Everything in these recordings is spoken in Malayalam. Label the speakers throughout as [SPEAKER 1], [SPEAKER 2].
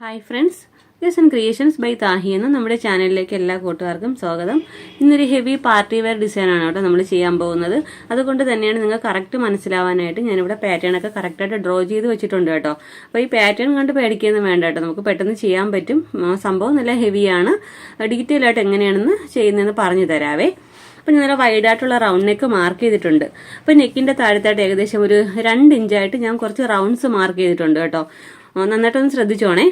[SPEAKER 1] Hi friends, listen creations by Thahi എന്ന നമ്മുടെ ചാനലിലേക്ക് എല്ലാ കൂട്ടുകാർക്കും സ്വാഗതം. ഇന്നൊരു ഹെവി പാർട്ടി വെയർ ഡിസൈനാണ് കേട്ടോ നമ്മൾ ചെയ്യാൻ പോകുന്നത്. അതുകൊണ്ട് തന്നെയാണ് നിങ്ങൾ കറക്റ്റ് മനസ്സിലാവാനായിട്ട് ഞാനിവിടെ പാറ്റേൺ ഒക്കെ കറക്റ്റായിട്ട് ഡ്രോ ചെയ്ത് വെച്ചിട്ടുണ്ട് കേട്ടോ. അപ്പോൾ ഈ പാറ്റേൺ കണ്ട് പേടിക്കൊന്നും വേണ്ട കേട്ടോ, നമുക്ക് പെട്ടെന്ന് ചെയ്യാൻ പറ്റും. സംഭവം നല്ല ഹെവിയാണ്. ഡീറ്റെയിൽ ആയിട്ട് എങ്ങനെയാണെന്ന് ചെയ്യുന്നതെന്ന് പറഞ്ഞു തരാവേ. അപ്പം ഞാൻ വൈഡായിട്ടുള്ള റൗണ്ട് നെക്ക് മാർക്ക് ചെയ്തിട്ടുണ്ട്. അപ്പം നെക്കിൻ്റെ താഴത്തായിട്ട് ഏകദേശം ഒരു 2 ഇഞ്ചായിട്ട് ഞാൻ കുറച്ച് റൗണ്ട്സ് മാർക്ക് ചെയ്തിട്ടുണ്ട് കേട്ടോ. നന്നായിട്ടൊന്ന് ശ്രദ്ധിച്ചോണേ.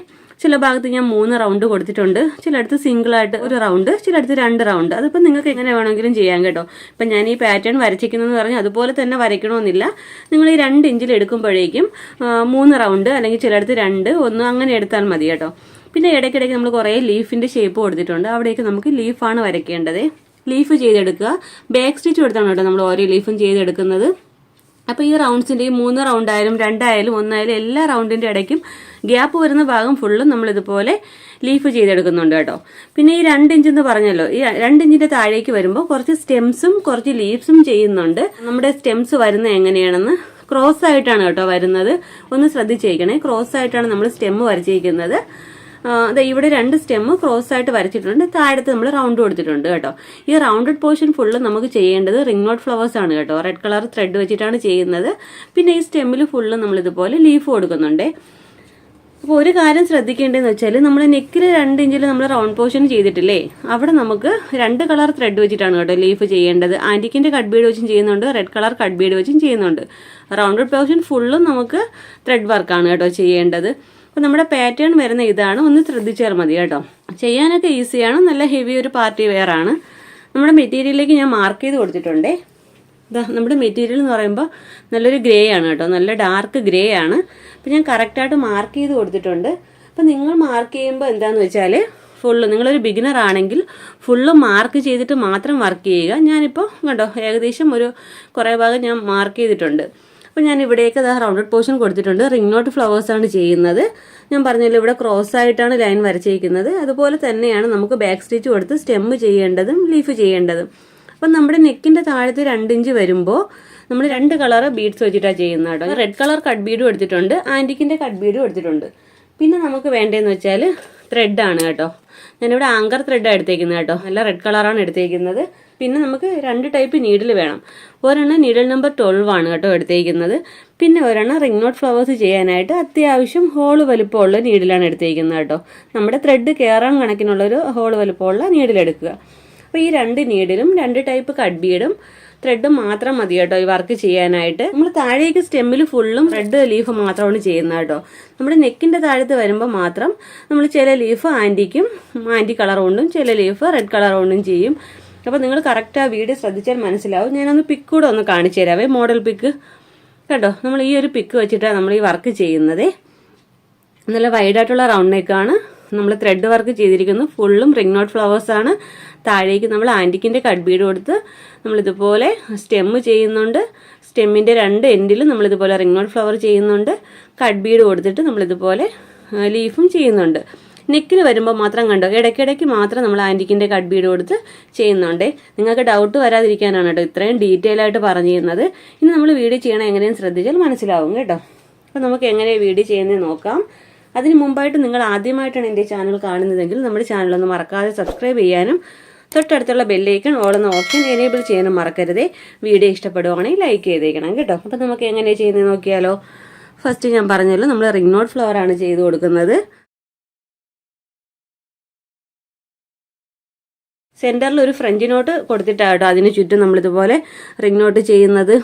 [SPEAKER 1] ചില ഭാഗത്ത് ഞാൻ 3 റൗണ്ട് കൊടുത്തിട്ടുണ്ട്, ചിലയിടത്ത് സിംഗിളായിട്ട് ഒരു റൗണ്ട്, ചിലയിടത്ത് 2 റൗണ്ട്. അതിപ്പോൾ നിങ്ങൾക്ക് എങ്ങനെ വേണമെങ്കിലും ചെയ്യാം കേട്ടോ. ഇപ്പം ഞാൻ ഈ പാറ്റേൺ വരച്ചിരിക്കുന്നതെന്ന് പറഞ്ഞാൽ അതുപോലെ തന്നെ വരയ്ക്കണമെന്നില്ല. നിങ്ങൾ ഈ 2 ഇഞ്ചിൽ എടുക്കുമ്പോഴേക്കും 3 റൗണ്ട് അല്ലെങ്കിൽ ചിലയിടത്ത് 2, 1 അങ്ങനെ എടുത്താൽ മതി കേട്ടോ. പിന്നെ ഇടയ്ക്കിടയ്ക്ക് നമ്മൾ കുറേ ലീഫിൻ്റെ ഷേപ്പ് കൊടുത്തിട്ടുണ്ട്. അവിടേക്ക് നമുക്ക് ലീഫാണ് വരയ്ക്കേണ്ടത്. ലീഫ് ചെയ്തെടുക്കുക. ബാക്ക് സ്റ്റിച്ച് കൊടുത്താണ് കേട്ടോ നമ്മൾ ഓരോ ലീഫും ചെയ്തെടുക്കുന്നത്. അപ്പോൾ ഈ റൗണ്ട്സിൻ്റെ ഈ 3 റൗണ്ടായാലും 2 ആയാലും 1 ആയാലും എല്ലാ റൗണ്ടിൻ്റെ ഇടയ്ക്കും ഗ്യാപ്പ് വരുന്ന ഭാഗം ഫുള്ളും നമ്മൾ ഇതുപോലെ ലീഫ് ചെയ്തെടുക്കുന്നുണ്ട് കേട്ടോ. പിന്നെ ഈ 2 ഇഞ്ച് എന്ന് പറഞ്ഞല്ലോ, ഈ 2 ഇഞ്ചിന്റെ താഴേക്ക് വരുമ്പോൾ കുറച്ച് സ്റ്റെംസും കുറച്ച് ലീവ്സും ചെയ്യുന്നുണ്ട്. നമ്മുടെ സ്റ്റെംസ് വരുന്നത് എങ്ങനെയാണെന്ന് ക്രോസ് ആയിട്ടാണ് കേട്ടോ വരുന്നത്. ഒന്ന് ശ്രദ്ധിച്ചേക്കണേ. ക്രോസ് ആയിട്ടാണ് നമ്മൾ സ്റ്റെം വരച്ചിരിക്കുന്നത്. ഇവിടെ 2 സ്റ്റെം ക്രോസ് ആയിട്ട് വരച്ചിട്ടുണ്ട്. താഴത്ത് നമ്മൾ റൗണ്ട് കൊടുത്തിട്ടുണ്ട് കേട്ടോ. ഈ റൗണ്ടഡ് പോർഷൻ ഫുള്ള് നമുക്ക് ചെയ്യേണ്ടത് റിംഗ് നോട്ട് ഫ്ലവേഴ്സ് ആണ് കേട്ടോ. റെഡ് കളർ ത്രെഡ് വെച്ചിട്ടാണ് ചെയ്യുന്നത്. പിന്നെ ഈ സ്റ്റെമ്മിൽ ഫുള്ള് നമ്മൾ ഇതുപോലെ ലീഫ് കൊടുക്കുന്നുണ്ട്. അപ്പോൾ ഒരു കാര്യം ശ്രദ്ധിക്കേണ്ടതെന്ന് വെച്ചാൽ നമ്മൾ നെക്കിൽ 2 ഇഞ്ചിൽ നമ്മൾ റൗണ്ട് പോർഷൻ ചെയ്തിട്ടില്ലേ, അവിടെ നമുക്ക് 2 കളർ ത്രെഡ് വെച്ചിട്ടാണ് കേട്ടോ ലീഫ് ചെയ്യേണ്ടത്. ആന്റിക്കിന്റെ കട്ട് ബീഡ് വെച്ചും ചെയ്യുന്നുണ്ട്, റെഡ് കളർ കട്ട് ബീഡ് വെച്ചും ചെയ്യുന്നുണ്ട്. റൗണ്ടഡ് പോർഷൻ ഫുള്ളും നമുക്ക് ത്രെഡ് വർക്കാണ് കേട്ടോ ചെയ്യേണ്ടത്. അപ്പോൾ നമ്മുടെ പാറ്റേൺ വരുന്ന ഇതാണ്, ഒന്ന് ശ്രദ്ധിച്ചാൽ മതി കേട്ടോ. ചെയ്യാനൊക്കെ ഈസിയാണ്, നല്ല ഹെവി ഒരു പാർട്ടി വെയർ ആണ്. നമ്മുടെ മെറ്റീരിയലിലേക്ക് ഞാൻ മാർക്ക് ചെയ്ത് കൊടുത്തിട്ടുണ്ടേ. നമ്മുടെ മെറ്റീരിയൽ എന്ന് പറയുമ്പോൾ നല്ലൊരു ഗ്രേ ആണ് കേട്ടോ, നല്ല ഡാർക്ക് ഗ്രേ ആണ്. അപ്പം ഞാൻ കറക്റ്റായിട്ട് മാർക്ക് ചെയ്ത് കൊടുത്തിട്ടുണ്ട്. അപ്പം നിങ്ങൾ മാർക്ക് ചെയ്യുമ്പോൾ എന്താണെന്ന് വെച്ചാൽ ഫുള്ള്, നിങ്ങളൊരു ബിഗിനർ ആണെങ്കിൽ ഫുള്ള് മാർക്ക് ചെയ്തിട്ട് മാത്രം വർക്ക് ചെയ്യുക. ഞാനിപ്പോൾ കണ്ടോ ഏകദേശം ഒരു കുറേ ഭാഗം ഞാൻ മാർക്ക് ചെയ്തിട്ടുണ്ട്. അപ്പോൾ ഞാൻ ഇവിടേക്ക് റൗണ്ടഡ് പോർഷൻ കൊടുത്തിട്ടുണ്ട്. റിംഗ് നോട്ട് ഫ്ലവേഴ്സാണ് ചെയ്യുന്നത്. ഞാൻ പറഞ്ഞല്ലോ ഇവിടെ ക്രോസ് ആയിട്ടാണ് ലൈൻ വരച്ചിരിക്കുന്നത്. അതുപോലെ തന്നെയാണ് നമുക്ക് ബാക്ക് സ്റ്റിച്ച് കൊടുത്ത് സ്റ്റെം ചെയ്യേണ്ടതും ലീഫ് ചെയ്യേണ്ടതും. അപ്പം നമ്മുടെ നെക്കിന്റെ താഴത്ത് 2 ഇഞ്ച് വരുമ്പോൾ നമ്മൾ 2 കളർ ബീഡ്സ് വെച്ചിട്ടാണ് ചെയ്യുന്നത് കേട്ടോ. റെഡ് കളർ കട്ട് ബീഡും എടുത്തിട്ടുണ്ട്, ആന്റിക്കിന്റെ കട്ട് ബീഡും എടുത്തിട്ടുണ്ട്. പിന്നെ നമുക്ക് വേണ്ടതെന്ന് വെച്ചാൽ ത്രെഡാണ് കേട്ടോ. ഞാനിവിടെ ആങ്കർ ത്രെഡാണ് എടുത്തേക്കുന്നത് കേട്ടോ, നല്ല റെഡ് കളറാണ് എടുത്തേക്കുന്നത്. പിന്നെ നമുക്ക് 2 ടൈപ്പ് നീഡിൽ വേണം. ഒരെണ്ണം നീഡിൽ നമ്പർ 12 ആണ് കേട്ടോ എടുത്തേക്കുന്നത്. പിന്നെ ഒരെണ്ണം റിംഗ് നോട്ട് ഫ്ലവേഴ്സ് ചെയ്യാനായിട്ട് അത്യാവശ്യം ഹോള് വലുപ്പമുള്ള നീഡിലാണ് എടുത്തേക്കുന്നത് കേട്ടോ. നമ്മുടെ ത്രെഡ് കയറാൻ കണക്കിനുള്ളൊരു ഹോള് വലുപ്പമുള്ള നീഡിലെടുക്കുക. അപ്പോൾ ഈ 2 നീഡിലും 2 ടൈപ്പ് കട്ട് ബീഡും ത്രെഡും മാത്രം മതി കേട്ടോ ഈ വർക്ക് ചെയ്യാനായിട്ട്. നമ്മൾ താഴേക്ക് സ്റ്റെമ്മിൽ ഫുള്ളും റെഡ് ലീഫ് മാത്രമാണ് ചെയ്യുന്നത് കേട്ടോ. നമ്മുടെ നെക്കിന്റെ താഴത്ത് വരുമ്പോൾ മാത്രം നമ്മൾ ചില ലീഫ് ആന്റി കളർ കൊണ്ടും ചില ലീഫ് റെഡ് കളർ കൊണ്ടും ചെയ്യും. അപ്പോൾ നിങ്ങൾ കറക്റ്റ് ആ വീഡിയോ ശ്രദ്ധിച്ചാൽ മനസ്സിലാവും. ഞാനൊന്ന് പിക്ക് കൂടെ ഒന്ന് കാണിച്ചു തരാവേ, മോഡൽ പിക്ക് കേട്ടോ. നമ്മൾ ഈ ഒരു പിക്ക് വെച്ചിട്ടാണ് നമ്മൾ ഈ വർക്ക് ചെയ്യുന്നത്. നല്ല വൈഡായിട്ടുള്ള റൗണ്ട് നെക്കാണ് നമ്മൾ ത്രെഡ് വർക്ക് ചെയ്തിരിക്കുന്നത്. ഫുള്ളും റിംഗ് നോട്ട് ഫ്ലവേഴ്സ് ആണ്. താഴേക്ക് നമ്മൾ ആന്റിക്കിന്റെ കട്ട് ബീഡ് കൊടുത്ത് നമ്മളിതുപോലെ സ്റ്റെം ചെയ്യുന്നുണ്ട്. സ്റ്റെമ്മിന്റെ 2 എൻഡിലും നമ്മളിതുപോലെ റിംഗ് നോട്ട് ഫ്ലവർ ചെയ്യുന്നുണ്ട്. കട്ട് ബീഡ് കൊടുത്തിട്ട് നമ്മളിതുപോലെ ലീഫും ചെയ്യുന്നുണ്ട്. നെക്കിൽ വരുമ്പോൾ മാത്രം കണ്ടോ ഇടയ്ക്കിടയ്ക്ക് മാത്രം നമ്മൾ ആന്റിക്കിന്റെ കട്ട് ബീഡ് കൊടുത്ത് ചെയ്യുന്നുണ്ട്. നിങ്ങൾക്ക് ഡൗട്ട് വരാതിരിക്കാനാണ് കേട്ടോ ഇത്രയും ഡീറ്റെയിൽ ആയിട്ട് പറഞ്ഞിരുന്നത്. ഇനി നമ്മൾ വീഡിയോ ചെയ്യണം എങ്ങനെയും ശ്രദ്ധിച്ചാൽ മനസ്സിലാവും കേട്ടോ. അപ്പോൾ നമുക്ക് എങ്ങനെയാണ് വീഡിയോ ചെയ്യുന്നത് നോക്കാം. അതിന് മുമ്പായിട്ട് നിങ്ങൾ ആദ്യമായിട്ടാണ് എൻ്റെ ചാനൽ കാണുന്നതെങ്കിൽ നമ്മുടെ ചാനലൊന്ന് മറക്കാതെ സബ്സ്ക്രൈബ് ചെയ്യാനും തൊട്ടടുത്തുള്ള ബെല്ലൈക്കൺ ഓളുന്ന ഓപ്ഷൻ എനേബിൾ ചെയ്യാനും മറക്കരുതേ. വീഡിയോ ഇഷ്ടപ്പെടുവാണെങ്കിൽ ലൈക്ക് ചെയ്തേക്കണം കേട്ടോ. അപ്പം നമുക്ക് എങ്ങനെയാണ് ചെയ്യുന്നത് നോക്കിയാലോ. ഫസ്റ്റ് ഞാൻ പറഞ്ഞല്ലോ നമ്മൾ റിംഗ് നോട്ട് ഫ്ലവർ ആണ് ചെയ്ത് കൊടുക്കുന്നത്. സെന്ററിൽ ഒരു ഫ്രഞ്ച് നോട്ട് കൊടുത്തിട്ടാണ് കേട്ടോ അതിന് ചുറ്റും നമ്മളിതുപോലെ റിംഗ് നോട്ട് ചെയ്യുന്നത്.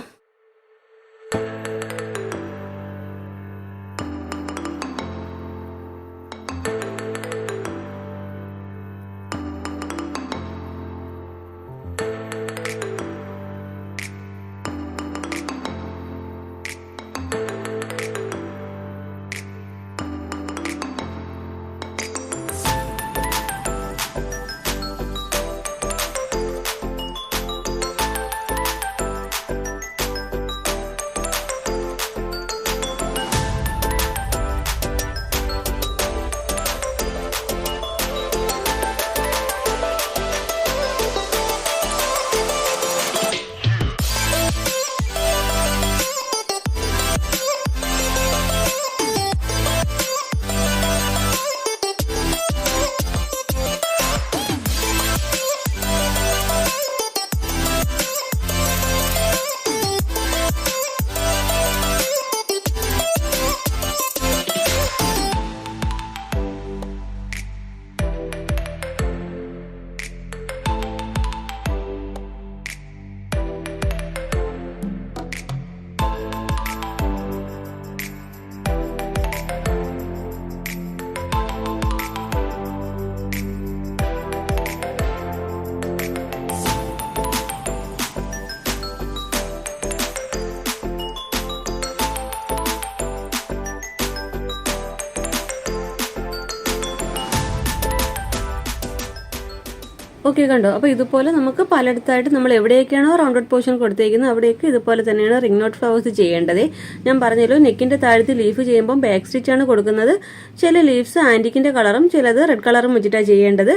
[SPEAKER 1] ഓക്കെ, കണ്ടോ? അപ്പോൾ ഇതുപോലെ നമുക്ക് പലയിടത്തായിട്ട് നമ്മൾ എവിടെയൊക്കെയാണോ റൗണ്ടഡ് പോർഷൻ കൊടുത്തേക്കുന്നത് അവിടെയൊക്കെ ഇതുപോലെ തന്നെയാണ് റിംഗ് നോട്ട് ഫ്ലവേഴ്സ് ചെയ്യേണ്ടത്. ഞാൻ പറഞ്ഞല്ലോ, നെക്കിന്റെ താഴത്ത് ലീഫ് ചെയ്യുമ്പോൾ ബാക്ക് സ്റ്റിച്ച് ആണ് കൊടുക്കുന്നത്. ചില ലീവ്സ് ആന്റിക്കിന്റെ കളറും ചിലത് റെഡ് കളറും വെച്ചിട്ടാണ് ചെയ്യേണ്ടത്.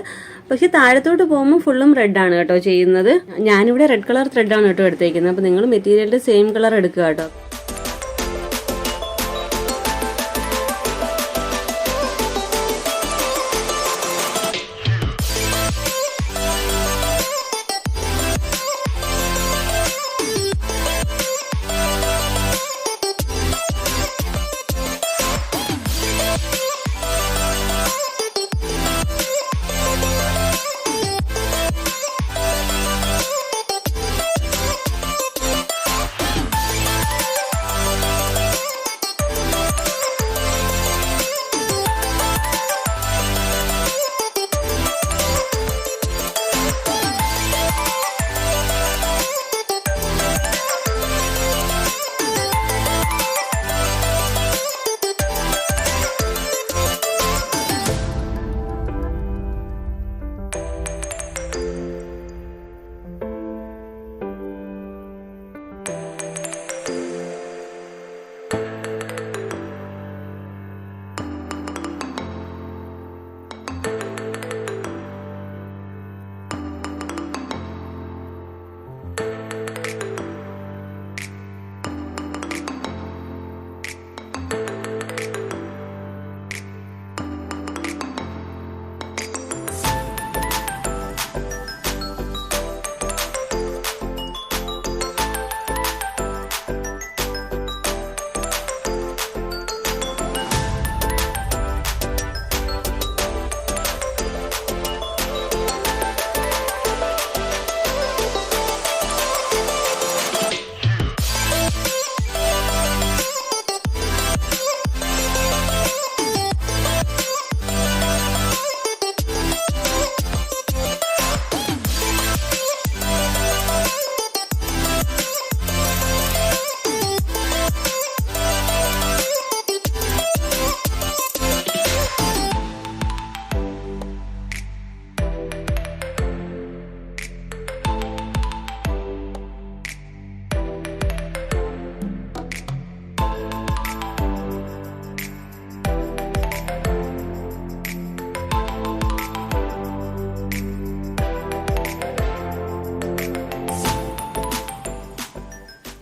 [SPEAKER 1] പക്ഷെ താഴത്തോട്ട് പോകുമ്പോൾ ഫുള്ളും റെഡ് ആണ് കേട്ടോ ചെയ്യുന്നത്. ഞാനിവിടെ റെഡ് കളർ ത്രെഡാണ് കേട്ടോ എടുത്തേക്കുന്നത്. അപ്പോൾ നിങ്ങൾ മെറ്റീരിയലിന്റെ സെയിം കളർ എടുക്കുക കേട്ടോ.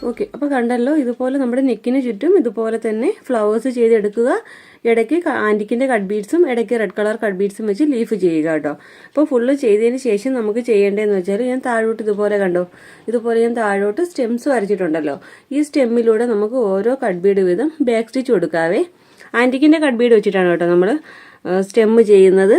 [SPEAKER 1] ഓക്കെ, അപ്പോൾ കണ്ടല്ലോ, ഇതുപോലെ നമ്മുടെ നെക്കിന് ചുറ്റും ഇതുപോലെ തന്നെ ഫ്ലവേഴ്സ് ചെയ്തെടുക്കുക. ഇടയ്ക്ക് ആൻറ്റിക്കിൻ്റെ കട്ട് ബീഡ്സും ഇടയ്ക്ക് റെഡ് കളർ കട്ട് ബീഡ്സും വെച്ച് ലീഫ് ചെയ്യുക കേട്ടോ. അപ്പോൾ ഫുള്ള് ചെയ്തതിന് ശേഷം നമുക്ക് ചെയ്യേണ്ടതെന്ന് വെച്ചാൽ, ഞാൻ താഴോട്ട് ഇതുപോലെ കണ്ടോ, ഇതുപോലെ ഞാൻ താഴോട്ട് സ്റ്റെംസ് വരച്ചിട്ടുണ്ടല്ലോ. ഈ സ്റ്റെമ്മിലൂടെ നമുക്ക് ഓരോ കട്ട് ബീഡ് വീതം ബാക്ക് സ്റ്റിച്ച് കൊടുക്കാവേ. ആൻറ്റിക്കിൻ്റെ കട്ട് ബീഡ് വെച്ചിട്ടാണ് കേട്ടോ നമ്മൾ സ്റ്റെമ്മ് ചെയ്യുന്നത്.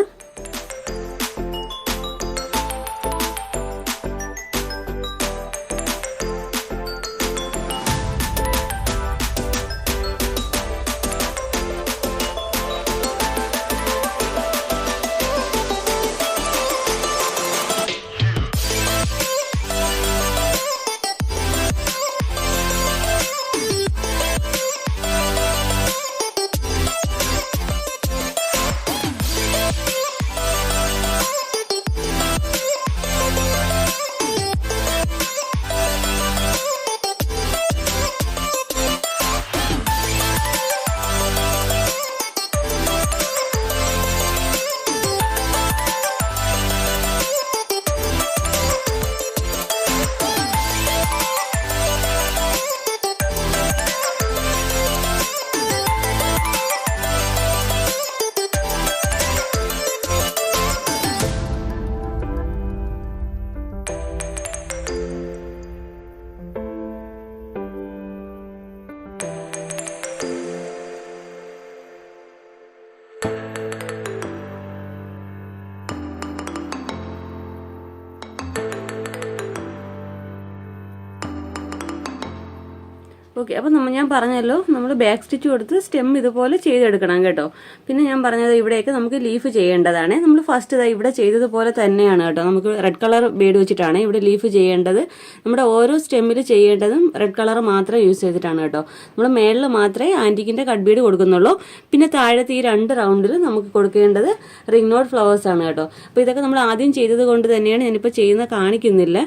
[SPEAKER 1] ഓക്കെ, അപ്പം ഞാൻ പറഞ്ഞല്ലോ നമ്മൾ ബാക്ക് സ്റ്റിച്ച് കൊടുത്ത് സ്റ്റെം ഇതുപോലെ ചെയ്തെടുക്കണം കേട്ടോ. പിന്നെ ഞാൻ പറഞ്ഞത് ഇവിടെയൊക്കെ നമുക്ക് ലീഫ് ചെയ്യേണ്ടതാണ്. നമ്മൾ ഫസ്റ്റ് ഇവിടെ ചെയ്തതുപോലെ തന്നെയാണ് കേട്ടോ. നമുക്ക് റെഡ് കളർ ബീഡ് വെച്ചിട്ടാണ് ഇവിടെ ലീഫ് ചെയ്യേണ്ടത്. നമ്മുടെ ഓരോ സ്റ്റെമ്മിൽ ചെയ്യേണ്ടതും റെഡ് കളർ മാത്രം യൂസ് ചെയ്തിട്ടാണ് കേട്ടോ. നമ്മൾ മേളിൽ മാത്രമേ ആൻറ്റിക്കിൻ്റെ കട്ട് ബീഡ് കൊടുക്കുന്നുള്ളൂ. പിന്നെ താഴത്തെ ഈ 2 റൗണ്ടിൽ നമുക്ക് കൊടുക്കേണ്ടത് റിംഗ് നോട്ട് ഫ്ലവേഴ്സ് ആണ് കേട്ടോ. അപ്പോൾ ഇതൊക്കെ നമ്മൾ ആദ്യം ചെയ്തത് കൊണ്ട് തന്നെയാണ് ഞാനിപ്പോൾ ചെയ്യുന്ന കാണിക്കുന്നില്ല.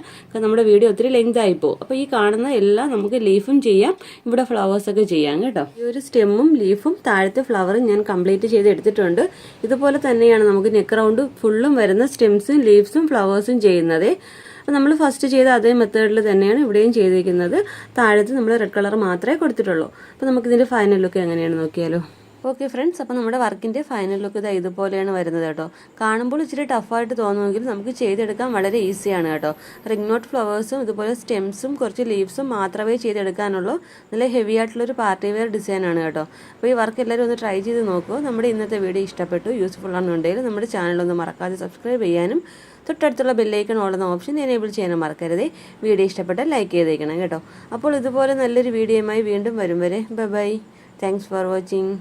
[SPEAKER 1] നമ്മുടെ വീഡിയോ ഒത്തിരി ലെങ്ത് ആയിപ്പോവും. അപ്പോൾ ഈ കാണുന്ന എല്ലാം നമുക്ക് ലീഫും ചെയ്യാം, ഇവിടെ ഫ്ലവേഴ്സ് ഒക്കെ ചെയ്യാം കേട്ടോ. ഈ ഒരു സ്റ്റെമ്മും ലീഫും താഴത്തെ ഫ്ലവറും ഞാൻ കംപ്ലീറ്റ് ചെയ്ത് എടുത്തിട്ടുണ്ട്. ഇതുപോലെ തന്നെയാണ് നമുക്ക് നെക്ക് റൗണ്ട് ഫുള്ളും വരുന്ന സ്റ്റെംസും ലീവ്സും ഫ്ലവേഴ്സും ചെയ്യുന്നത്. അപ്പോൾ നമ്മൾ ഫസ്റ്റ് ചെയ്ത അതേ മെത്തേഡിൽ തന്നെയാണ് ഇവിടെയും ചെയ്തിരിക്കുന്നത്. താഴത്ത് നമ്മൾ റെഡ് കളർ മാത്രമേ കൊടുത്തിട്ടുള്ളൂ. അപ്പോൾ നമുക്കിതിൻ്റെ ഫൈനൽ ലുക്ക് എങ്ങനെയാണ് നോക്കിയാലോ. ഓക്കെ ഫ്രണ്ട്സ്, അപ്പോൾ നമ്മുടെ വർക്കിൻ്റെ ഫൈനൽ ലുക്ക് ഇതുപോലെയാണ് വരുന്നത് കേട്ടോ. കാണുമ്പോൾ ഇച്ചിരി ടഫായിട്ട് തോന്നുമെങ്കിൽ നമുക്ക് ചെയ്തെടുക്കാൻ വളരെ ഈസിയാണ് കേട്ടോ. റിംഗ് നോട്ട് ഫ്ലവേഴ്സും ഇതുപോലെ സ്റ്റെംസും കുറച്ച് ലീവ്സും മാത്രമേ ചെയ്തെടുക്കാനുള്ളൂ. നല്ല ഹെവി ആയിട്ടുള്ളൊരു പാർട്ടി വെയർ ഡിസൈനാണ് കേട്ടോ. അപ്പോൾ ഈ വർക്ക് എല്ലാവരും ഒന്ന് ട്രൈ ചെയ്ത് നോക്കുമോ. നമ്മുടെ ഇന്നത്തെ വീഡിയോ ഇഷ്ടപ്പെട്ടു, യൂസ്ഫുൾ ആണെന്നുണ്ടെങ്കിൽ നമ്മുടെ ചാനലൊന്ന് മറക്കാതെ സബ്സ്ക്രൈബ് ചെയ്യാനും തൊട്ടടുത്തുള്ള ബെല്ലൈക്കൺ ഓളുന്ന ഓപ്ഷൻ എനേബിൾ ചെയ്യാനും മറക്കരുതേ. വീഡിയോ ഇഷ്ടപ്പെട്ടാൽ ലൈക്ക് ചെയ്തേക്കണം കേട്ടോ. അപ്പോൾ ഇതുപോലെ നല്ലൊരു വീഡിയോയുമായി വീണ്ടും വരും വരെ ബൈ. Thanks for watching.